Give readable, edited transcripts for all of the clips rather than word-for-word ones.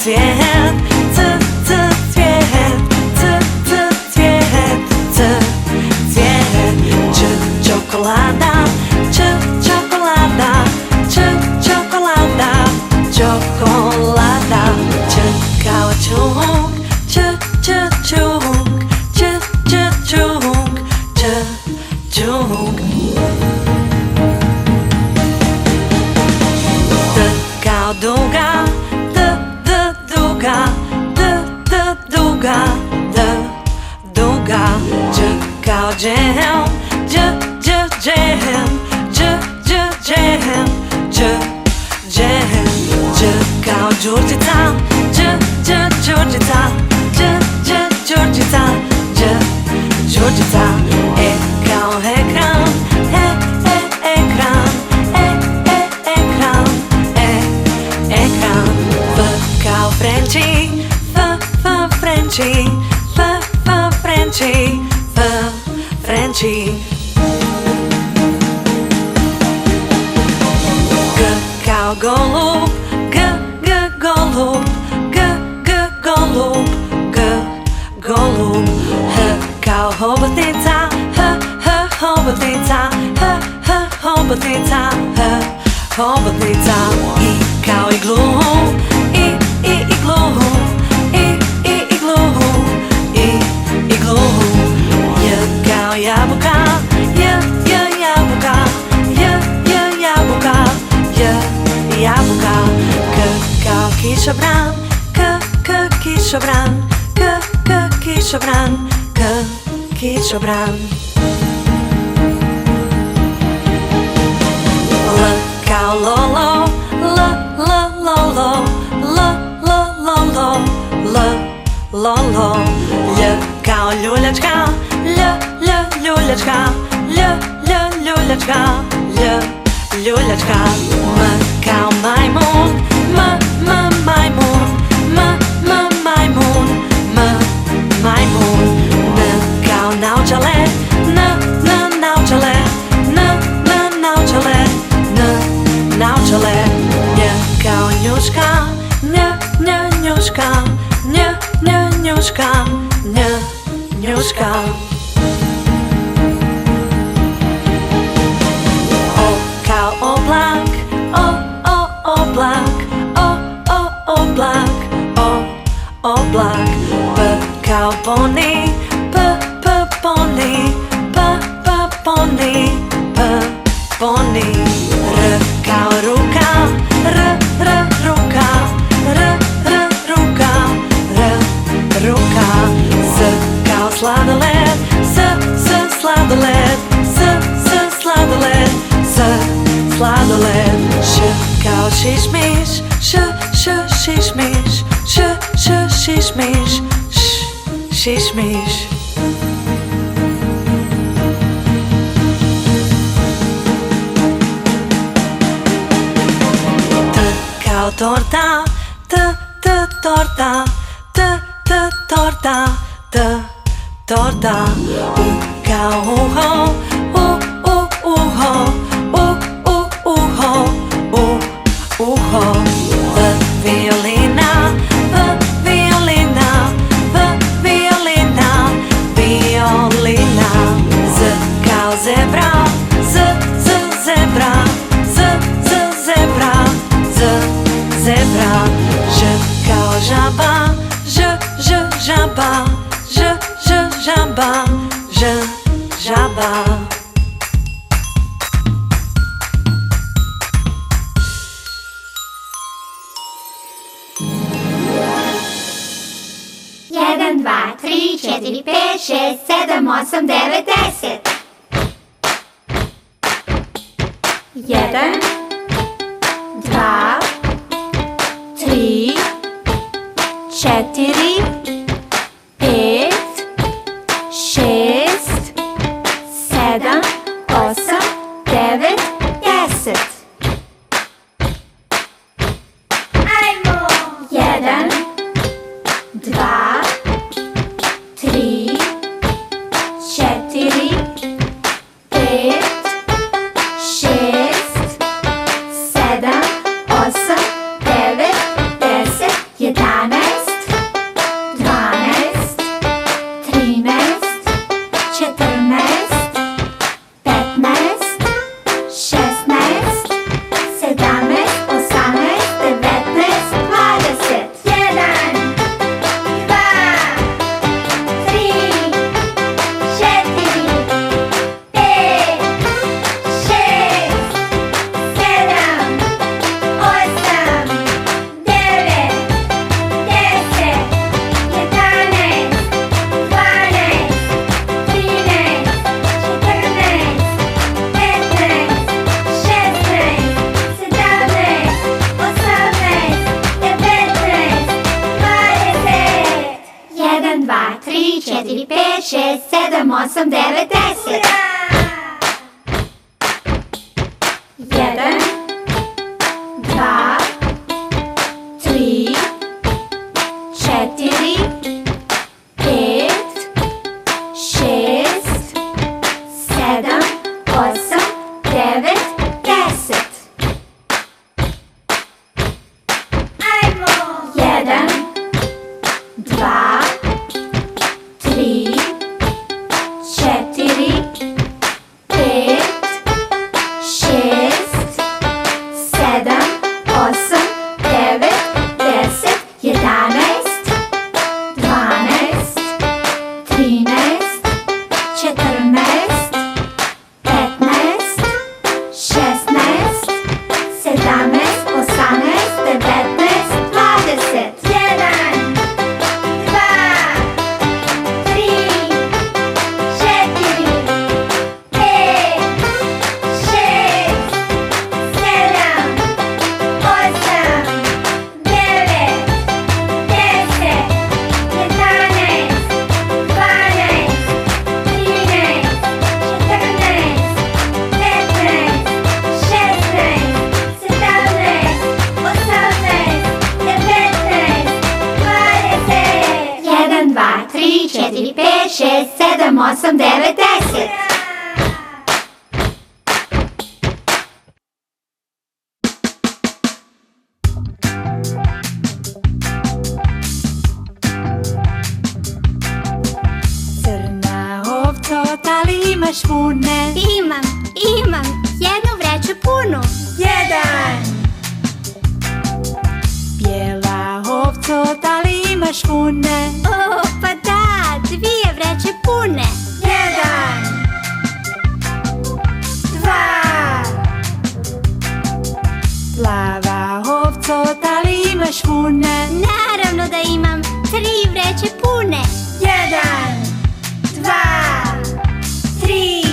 cvijet, cvijet, cvijet, cvijet, čokolada, čokolada, čokolada, čokolada, kao čuk, čuk, čuk, čuk. Kao duga, duga, duga, duga, kao džem, džem, džem, džem, kao đurđica, đurđica, đurđica, đurđica, kao ekran, ekran, ekran, ekran, kao Frenči, Frenči, Frenči, Frenči. Kao golub, golub, golub, golub. Kao hobotnica, hobotnica, hobotnica, hobotnica. I kao iglu, iglu, iglu, iglu. Kao jabuka, jabuka, jabuka, jabuka. Kao kišobran, kišobran, kišobran, kišobran. Kao lolo, lolo, lolo. Kao ljuljačka, ljuljačka, ljuljačka, ljuljačka. Kao majmun, majmun, majmun, majmun. Kao naočale, naočale, naočale, naočale. Kao njuška, njuška, njuška, njuška. Kao oblak, oblak, oblak, oblak. Kao poni, poni, poni, poni. Kao ruka, ruka, ruka, ruka. Kao sladoled, sladoled, sladoled, sladoled. Kao šišmiš, šišmiš, šišmiš, šišmiš. Kao torta, torta, torta, torta. Kao uho, uho, uho, uho. Violina, violina, violina, violina. Kao zebra, zebra, zebra, zebra. Kao žaba, žaba, žaba, žaba. Jedan, dva, tri, četiri, pet, šest, sedam, osam, devet, 10. 1, 2, 3, 4, 5, 6, 7, 8, 9, 10. Ajmo! 1, 2, 3, 4, 5, 6, 7, 8, 9, 10, 11. 7, 8, 9, 10. 1, 2, 3, 4, 5, 6, 7, 8, 9, 10. Ajmo! 1, 2, 3, 4, 5, 6, 7, 8, 9, 10, 11, 12, 13, 14, 15, 16, 17, 18, 19, 20. 1, 2, 3, 4, 5, 6, 7, 8, 9, 10, 11, 12, 13, 14, 15, 16, 17, 18, 19, 20. 1, 2, 3, 4, 5, 6, 7, 8, 9, 10. Crna ovco, da li imaš vune? Imam jednu vreću punu. 1. Bijela ovco, da li imaš vune? O, pa da, 2 vreće pune. 1. 2. Plava ovco, da li imaš vune? Naravno da imam 3 vreće pune. 1, 2, 3.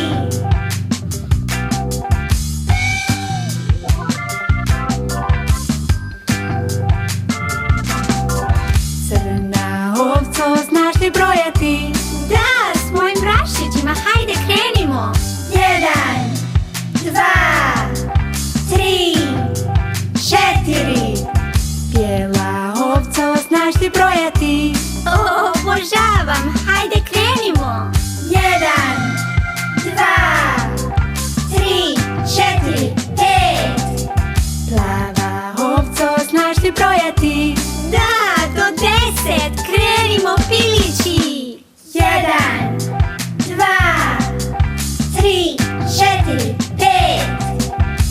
Crna ovco, znaš li brojati? Da, s mojim prašićima, hajde krenimo. 1, 2, 3, 4. Bijela ovco, znaš li brojati? O, obožavam, hajde krenimo. 1, 2, 3, 4, 5. Plava ovco, znaš li brojati? Da, do 10, krenimo pilići. 1, 2, 3, 4, 5,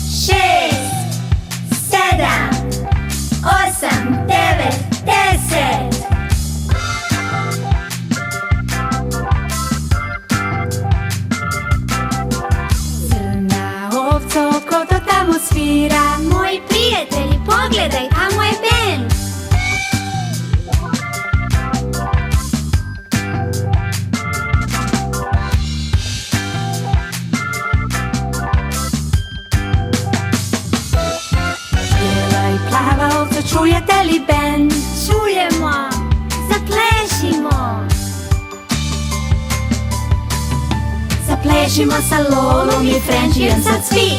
6, 7, 8, 9, 10. Crna ovco, ko to tamo svira? Moji prijatelji, pogledaj, tamo je bend. Bijela i plava ovco, čujete li bend? Čujemo, zaplešimo. Zaplešimo sa Lolom i Frenčijem sad svi.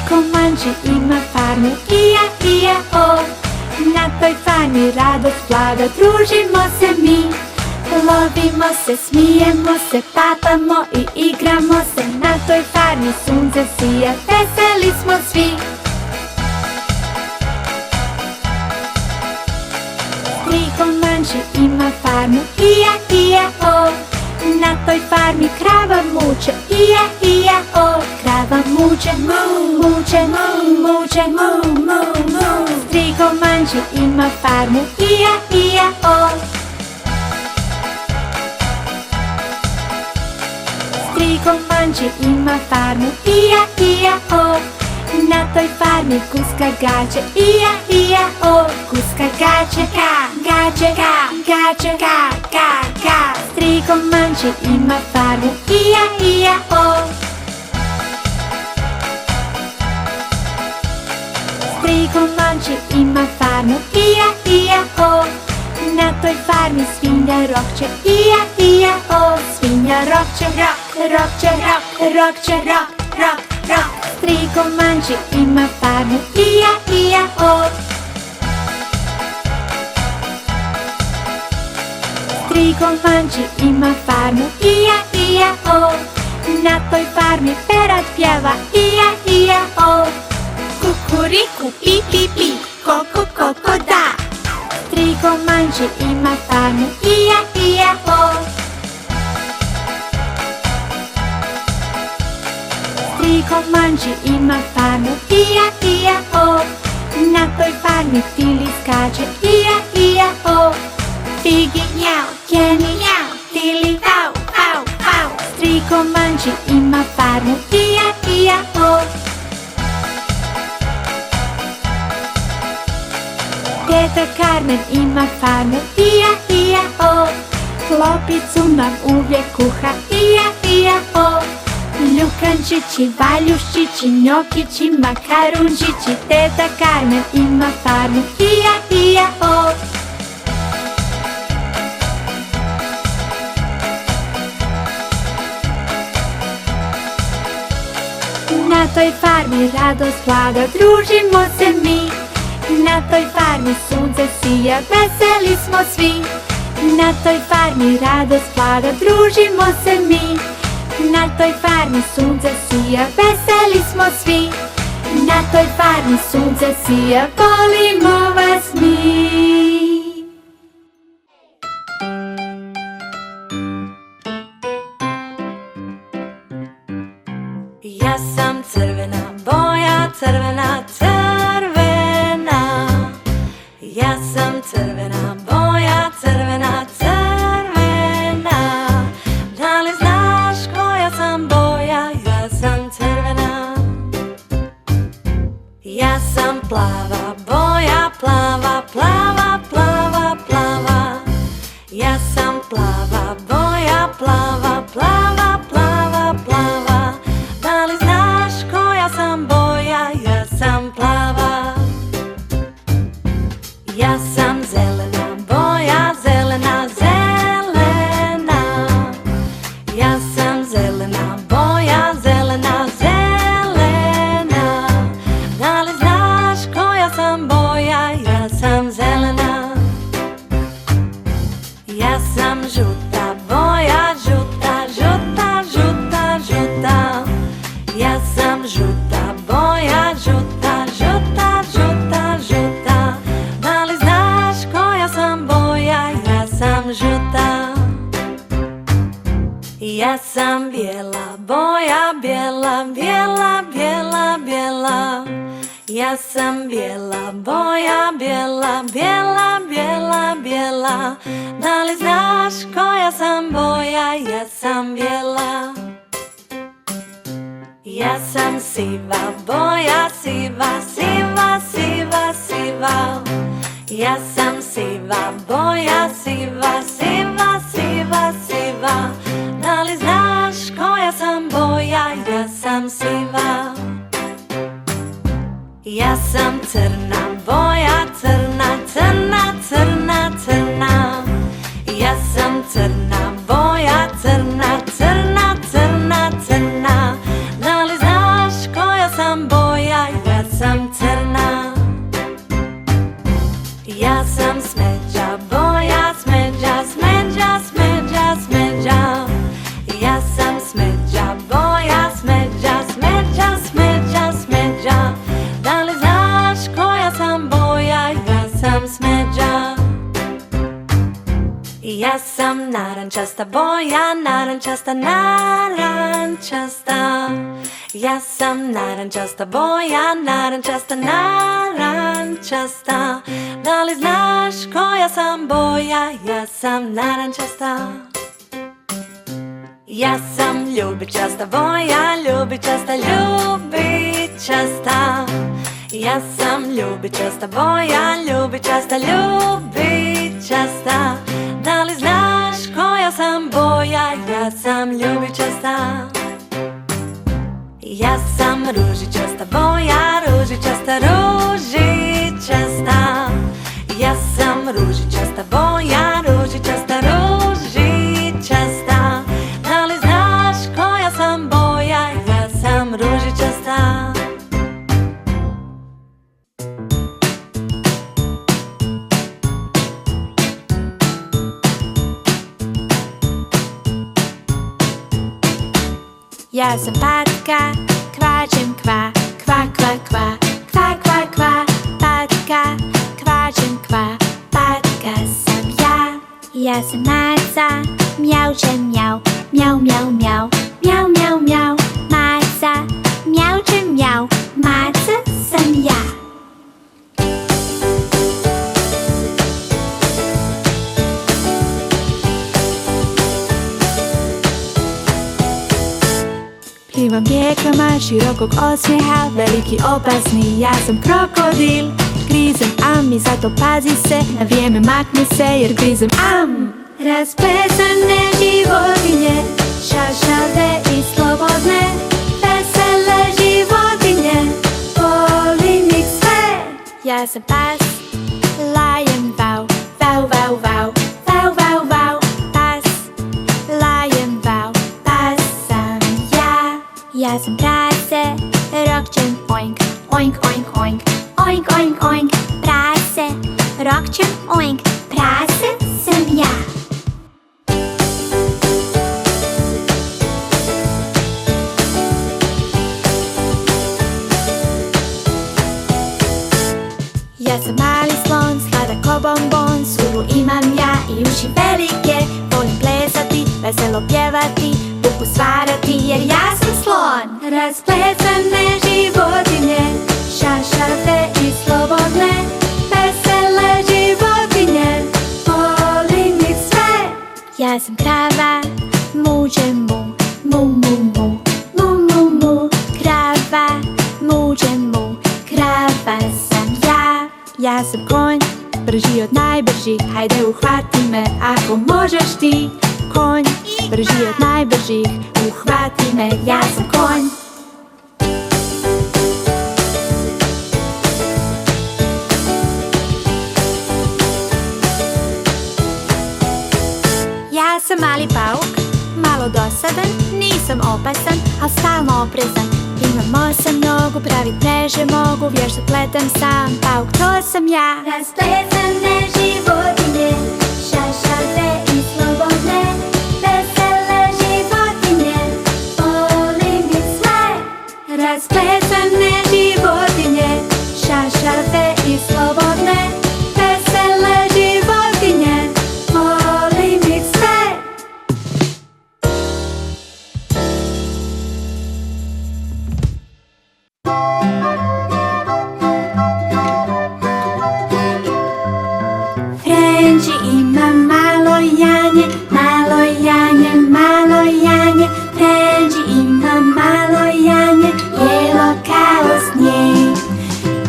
Komanči ima farmu, ija, o. Na toj farmi radost vlada, družimo se mi. Lovimo se, smijemo se, papamo i igramo se. Na toj farmi sunce sija, veseli smo svi. Komanči ima farmu, ija, o. Na toj farmi krava muče, ija, o. Krava muče, muče, muče, mu. Strigo manči ima farmu, ija, o. komanči ima farmu, ija, ija, o. Na toj farmi kuska gače, ija, ija, o. Kuska gače, ka, gače, ka, gače, ka, ka, ka. Tri komanči ima farmu, ija, ija, o. Tri komanči ima farmu, ija, ija, o. Na toj farmi svinja rokće, ija, ija, o. Svinja rokće, rok, rokće, rok, rokće, rok, rok, rok. Tri komanči ima farmu, ija, ija, o. Tri komanči ima farmu, ija, ija, o. Na toj farmi perad pjeva, ija, ija, o. Kukuriku, pi, pi, pi, koko, koko, da. Tri komanči ima farmu, ija, ija, o. Tri komanči ima farmu, ija, ija, o. Na toj farmi tili skače, ija, ija, o. Figi, njau, kjeni, njau, tili, au, au, au. Tri komanči ima farmu, ija, ija, o. Teta Carmen ima farmu, ija, ija, o. Klopicu nam uvijek kuha, ija, ija, o. Ljukančići, valjuščići, njokići, makarunčići. Teta Carmen ima farmu, ija, ija, o. Na toj farmi radost vlada, družimo se mi. Na toj farmi sunce sija, veseli smo svi. Na toj farmi radost vlada, družimo se mi. Na toj farmi sunce sija, veseli smo svi. Na toj farmi sunce sija, volimo vas mi. Ja sam crvena boja, crvena, crvena. Ja sam crvena boja, crvena, crvena. Da li znaš koja sam boja? Ja sam crvena. Ja sam plava boja, plava, plava, plava, plava. Ja sam plava boja, plava, plava, plava, plava. Da li znaš koja sam boja? Ja sam plava. Ja sam zelena boja, zelena, zelena. Ja sam zelena boja, zelena, zelena. Da li znaš koja sam boja? Ja sam zelena. Ja sam žuta boja, žuta, žuta, žuta, žuta. Ja sam žuta boja, žuta, žuta, žuta, žuta. Da li znaš koja sam boja? Ja sam žuta. Ja sam bijela boja, bijela, bijela, bijela, bijela. Ja sam bijela boja, bijela, bijela, bijela, bijela. Da li znaš koja sam boja? Ja sam bijela. Ja sam siva boja, siva, siva, siva, siva. Ja sam siva boja, siva, siva, siva, siva. Da li znaš koja sam boja? Ja sam siva. Ja sam crna boja, crna, crna, crna, crna. Ja sam crna boja, crna, crna, crna, crna. Da li znaš koja sam boja? Ja sam crna. Ja sam smeđa boja, smeđa, smeđa, smeđa, smeđa. Ja sam smeđa boja, smeđa, smeđa, smeđa, smeđa. Da li znaš koja sam boja? Ja sam smeđa. Ja sam narančasta boja, narančasta, narančasta. Ja sam narančasta boja, narančasta, narančasta. Da li znaš koja sam boja? Ja sam narančasta. Ja sam ljubičasta, boja ljubičasta, ljubičasta. Ja sam ljubičasta, boja ljubičasta, ljubičasta. Da li znaš koja sam boja? Ja sam ljubičasta. Ja sam ružičasta, boja ružičasta, ružičasta. Ja sam ružičasta, boja ružičasta, ružičasta. Da li znaš koja sam boja? Ja sam ružičasta. Ja sam patka, kvačem kva, kva, kva, kva, kva, kva, kva, patka, kvačem kva, patka sam ja. Ja sam maca, mjaučem mjau, mjau, mjau, mjau, mjau, mjau, mjau, maca, mjaučem mjau, maca sam ja. Plivam rijekama širokog osmijeha, veliki opasni, ja sam krokodil. Grizem am i zato pazi se, na vrijeme makni se jer grizem am. Raspletane životinje, šašave i slobodne, vesele životinje, volim ih sve. Ja sam pas, lajem vau, vau, vau, vau, vau, vau, vau, pas, lajem vau, pas sam ja. Ja sam prase, rokćem oink, oink, oink, oink, oink, oink, oink, prase, rokćem oink, prase sam ja. Ja sam mali slon, sladak ko bonbon, suru imam ja i uši velike, volim plesati, veselo pjevati, buku stvarati jer ja sam slon. Raspletane životinje, šašave i slobodne, vesele životinje, volim ih sve. Ja sam krava, muđem mu, mu, mu, mu, mu, mu, mu, krava, muđem mu, krava sam ja. Ja sam konj, brži od najbržih, hajde uhvati me ako možeš ti. Konj, brži od najbržih, uhvati me, ja sam konj. Ja sam mali pauk, malo dosadan, nisam opasan, al stalno oprezan. Imam 8 nogu, pravit mreže mogu, vješto pletem sam, pauk to sam ja. Raspletane životinje, šašave i slobodne, vesele životinje, volim ih sve. Raspletane životinje, šašave i slobodne, vesele životinje, volim ih sve. Frenđi ima malo janje, malo janje, malo janje. Frenđi ima malo janje, bijelo kao snijeg.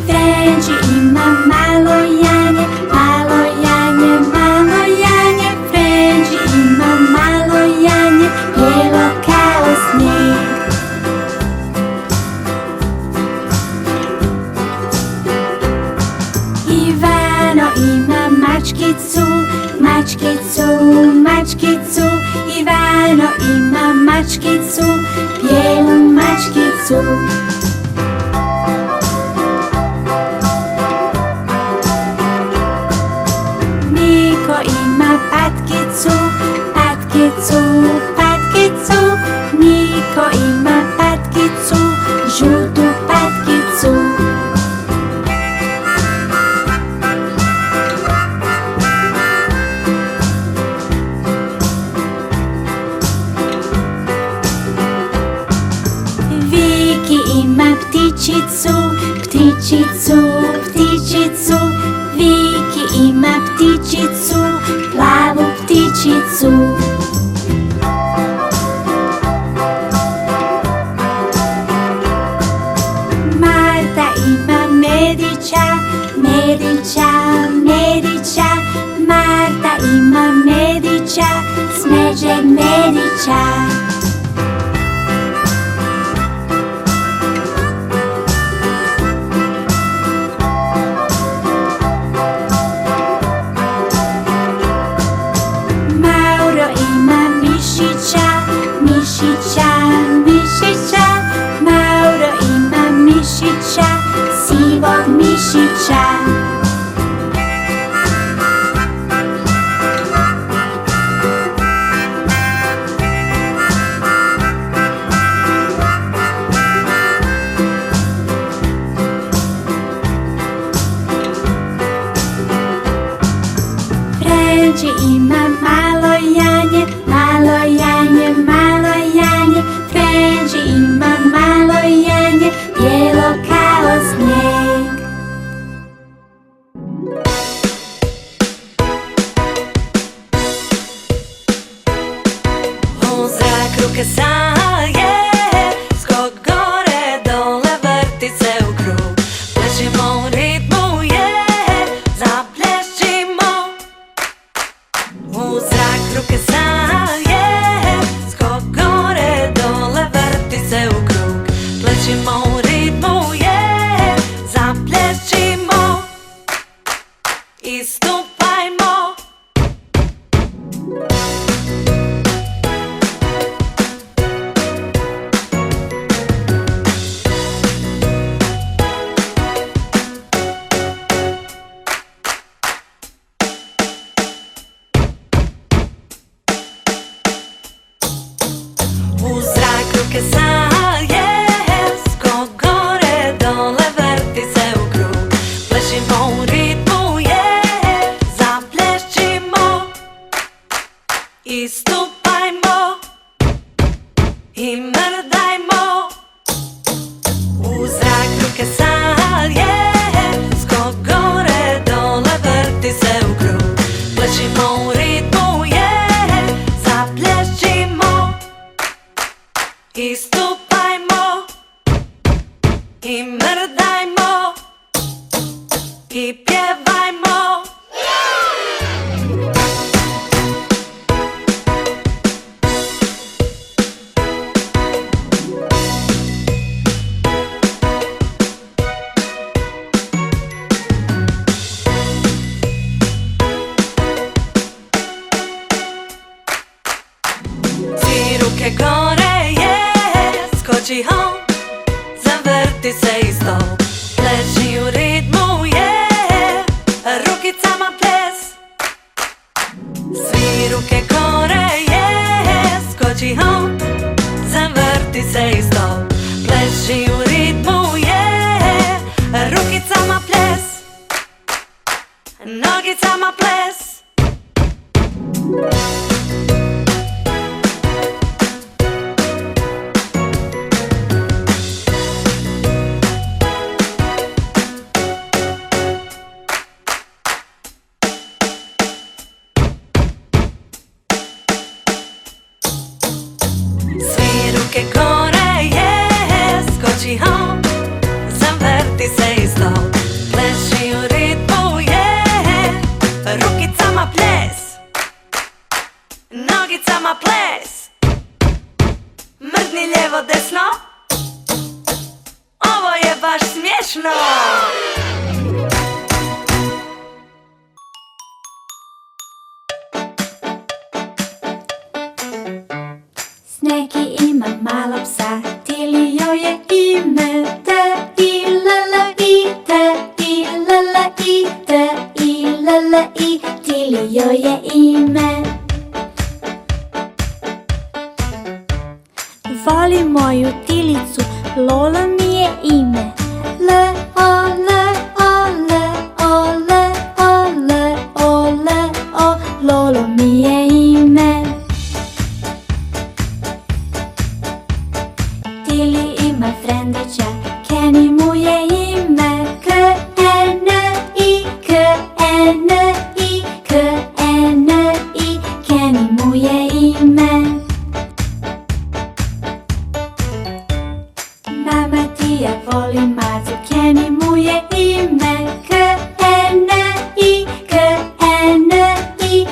Frenđi ima malo janje, malo janje, malo janje. Frenđi ima malo janje, bijelo kao snijeg. Ivano ima mačkicu, mačkicu, mačkicu. Ivano ima mačkicu, bijelu mačkicu. Niko ima patkicu, patkicu, patkicu. Niko ima patkicu, žutu patkicu. Viki ima ptičicu, ptičicu, ptičicu. Viki ima ptičicu, plavu ptičicu. Marta ima medića, smeđeg medića. Mauro ima mišića, mišića, mišića. Mauro ima mišića, sivog mišića. Franđi ima malo janje, malo janje, malo janje. Franđi ima malo janje, bijelo kao snijeg. U zrak ruke saje, skok gore dole, vrti se u krug. Plešimo u ritmu, zaplješćimo. U zrak ruke saje, skok gore dole, vrti se u krug. Plešimo u ritmu, zaplješćimo. Istupajmo. U zrak ruke saje, skok gore dole, vrti se u krug. Plešimo u ritmu, zaplješćimo. Istupajmo i mrdajmo. U zrak ruke saje, skok gore dole, vrti se u krug. Plešimo u ritmu, zaplješćimo. Istupajmo i mrdajmo i pjevajmo. Svi ruke gore, skoči hom, zavrti se i stol. Pleši u ritmu, rukicama ples. Svi ruke gore, skoči hom, zavrti se i stol. Pleši u ritmu, rukicama ples. Nogicama ples. Svi ruke gore, skoči hom, zavrti se i stol. Pleši u ritmu, rukicama ples. Nogicama ples. Mrdni lijevo desno, ovo je baš smiješno. Sneki ima malo psa, Tili joj je ime. T i l l i, T i l l i, T i l l i, Tili joj je ime. Voli moju Tilicu, Lola mi je ime. L o l o l o l o l o l o, Lolo mi je ime. Tili ima frendića, Kenny mu je ime. K N I, K N I, K N I, Kenny mu je ime. Mama Tija voli macu, Kenny mu je ime. K N I, K N I,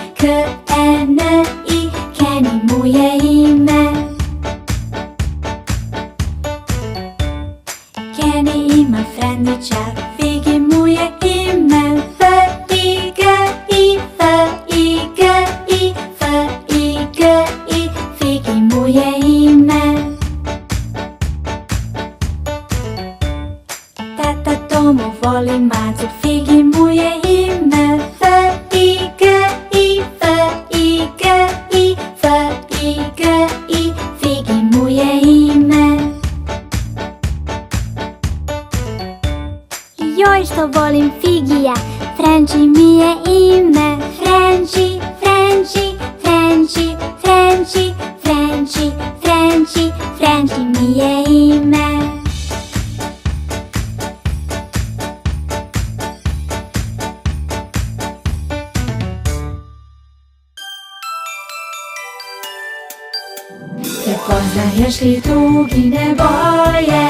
Prepoznaješ li dugine boje?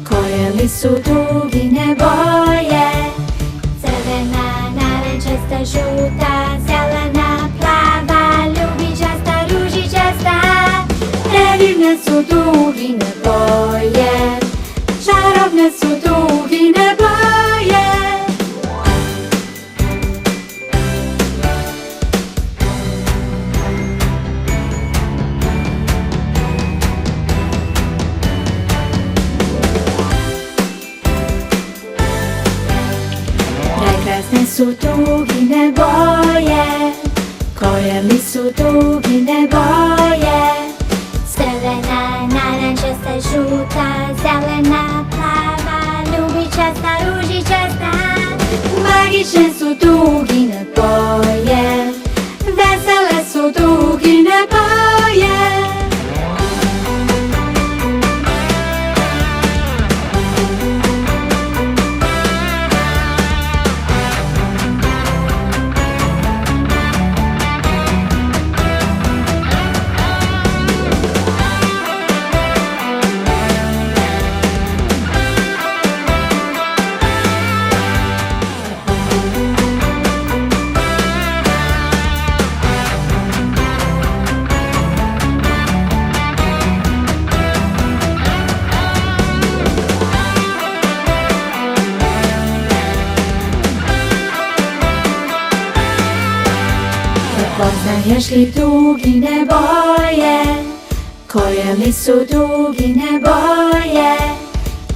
Koje li su dugine boje? Crvena, narančasta, žuta, zelena, plava, ljubičasta, ružičasta. Predivne su dugine boje, čarobne su dugine boje. Prekrasne su dugine boje, koje li su dugine boje? Crvena, narančasta, žuta, zelena, plava, ljubičasta, ružičasta. Magične su dugine boje, vesele su dugine boje. Prepoznaješ li dugine boje? Koje li su dugine boje?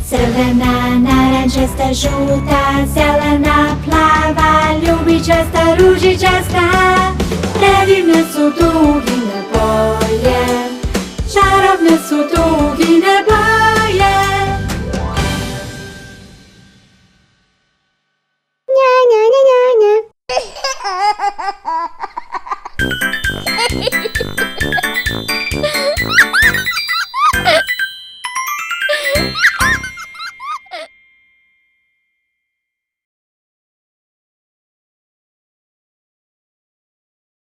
Crvena, narančasta, žuta, zelena, plava, ljubičasta, ružičasta. Predivne su dugine boje, čarobne su dugine boje. Nja, nja, nja, nja, nja.